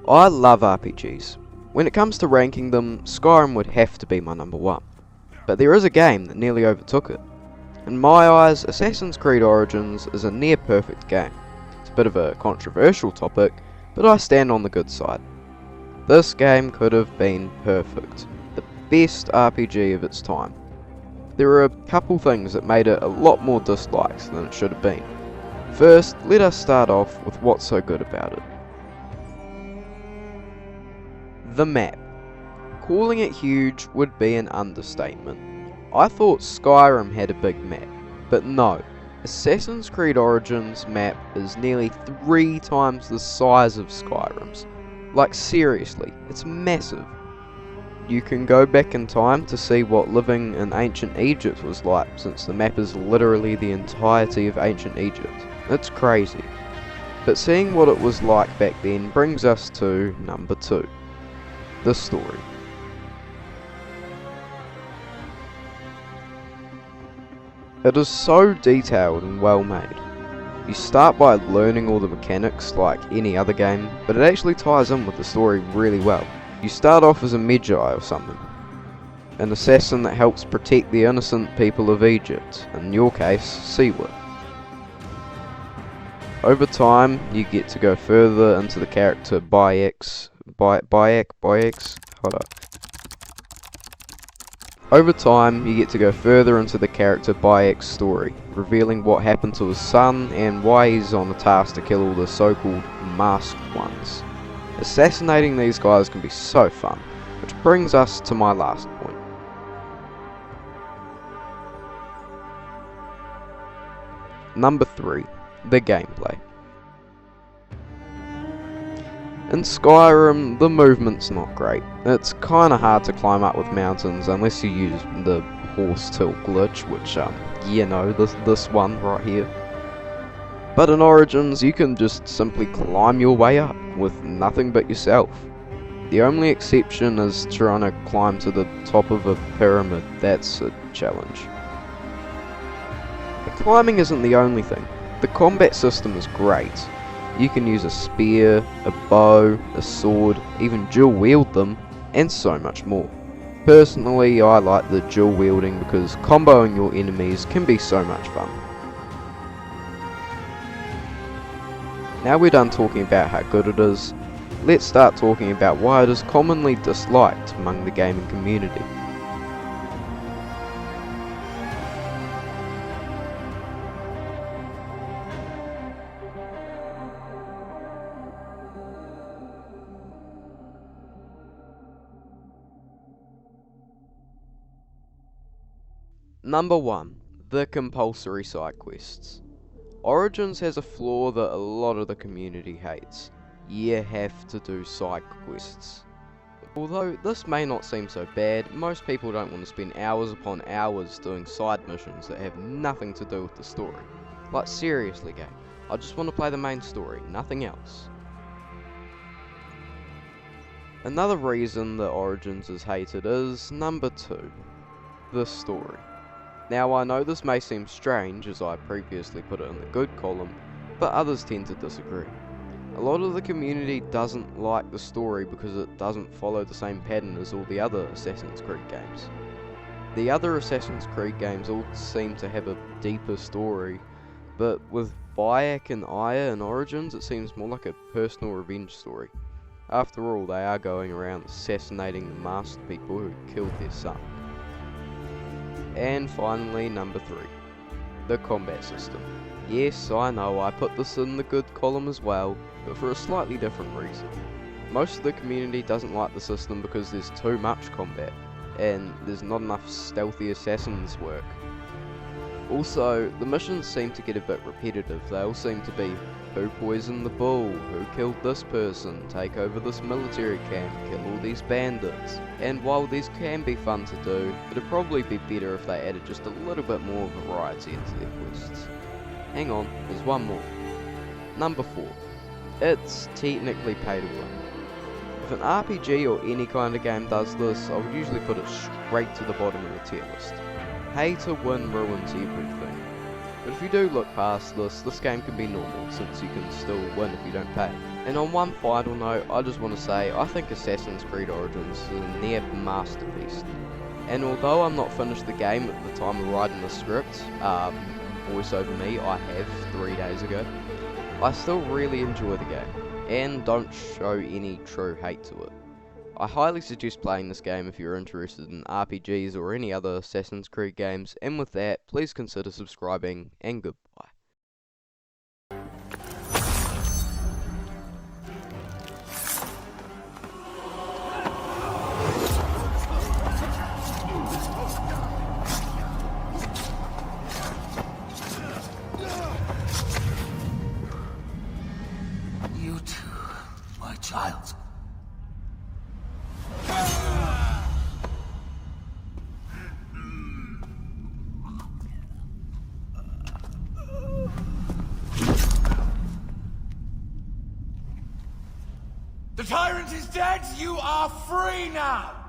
I love RPGs. When it comes to ranking them, Skyrim would have to be my number one. But there is a game that nearly overtook it. In my eyes, Assassin's Creed Origins is a near perfect game. It's a bit of a controversial topic, but I stand on the good side. This game could have been perfect. The best RPG of its time. There are a couple things that made it a lot more dislikes than it should have been. First, let us start off with what's so good about it. The map. Calling it huge would be an understatement. I thought Skyrim had a big map, but no. Assassin's Creed Origins map is nearly 3 times the size of Skyrim's. Like seriously, it's massive. You can go back in time to see what living in ancient Egypt was like, since the map is literally the entirety of ancient Egypt. It's crazy. But seeing what it was like back then brings us to number 2. The story. It is so detailed and well made. You start by learning all the mechanics like any other game, but it actually ties in with the story really well. You start off as a Magi or something, an assassin that helps protect the innocent people of Egypt, in your case, Siwa. Over time, you get to go further into the character Bayek's story, revealing what happened to his son and why he's on a task to kill all the so-called masked ones. Assassinating these guys can be so fun, which brings us to my last point. Number 3. The gameplay. In Skyrim, the movement's not great. It's kinda hard to climb up with mountains unless you use the horse tilt glitch, which, this one right here. But in Origins, you can just simply climb your way up with nothing but yourself. The only exception is trying to climb to the top of a pyramid. That's a challenge. But climbing isn't the only thing. The combat system is great. You can use a spear, a bow, a sword, even dual wield them, and so much more. Personally, I like the dual wielding because comboing your enemies can be so much fun. Now we're done talking about how good it is, let's start talking about why it is commonly disliked among the gaming community. Number 1. The compulsory side quests. Origins has a flaw that a lot of the community hates. You have to do side quests. Although this may not seem so bad, most people don't want to spend hours upon hours doing side missions that have nothing to do with the story. Like seriously game, I just want to play the main story, nothing else. Another reason that Origins is hated is number 2. The story. Now I know this may seem strange as I previously put it in the good column, but others tend to disagree. A lot of the community doesn't like the story because it doesn't follow the same pattern as all the other Assassin's Creed games. The other Assassin's Creed games all seem to have a deeper story, but with Bayek and Aya in Origins it seems more like a personal revenge story. After all, they are going around assassinating the masked people who killed their son. And finally, number 3. The combat system. Yes, I know, I put this in the good column as well, but for a slightly different reason. Most of the community doesn't like the system because there's too much combat, and there's not enough stealthy assassins work. Also, the missions seem to get a bit repetitive. They all seem to be, who poisoned the bull, who killed this person, take over this military camp, kill all these bandits. And while these can be fun to do, it'd probably be better if they added just a little bit more variety into their quests. Hang on, there's one more. Number 4. It's technically pay to win. If an RPG or any kind of game does this, I would usually put it straight to the bottom of the tier list. Pay to win ruins everything. But if you do look past this game can be normal, since you can still win if you don't pay. And on one final note, I just want to say, I think Assassin's Creed Origins is a near masterpiece. And although I'm not finished the game at the time of writing the script, voice over me, I have 3 days ago, I still really enjoy the game, and don't show any true hate to it. I highly suggest playing this game if you're interested in RPGs or any other Assassin's Creed games, and with that, please consider subscribing, and goodbye. You too, my child. The tyrant is dead! You are free now!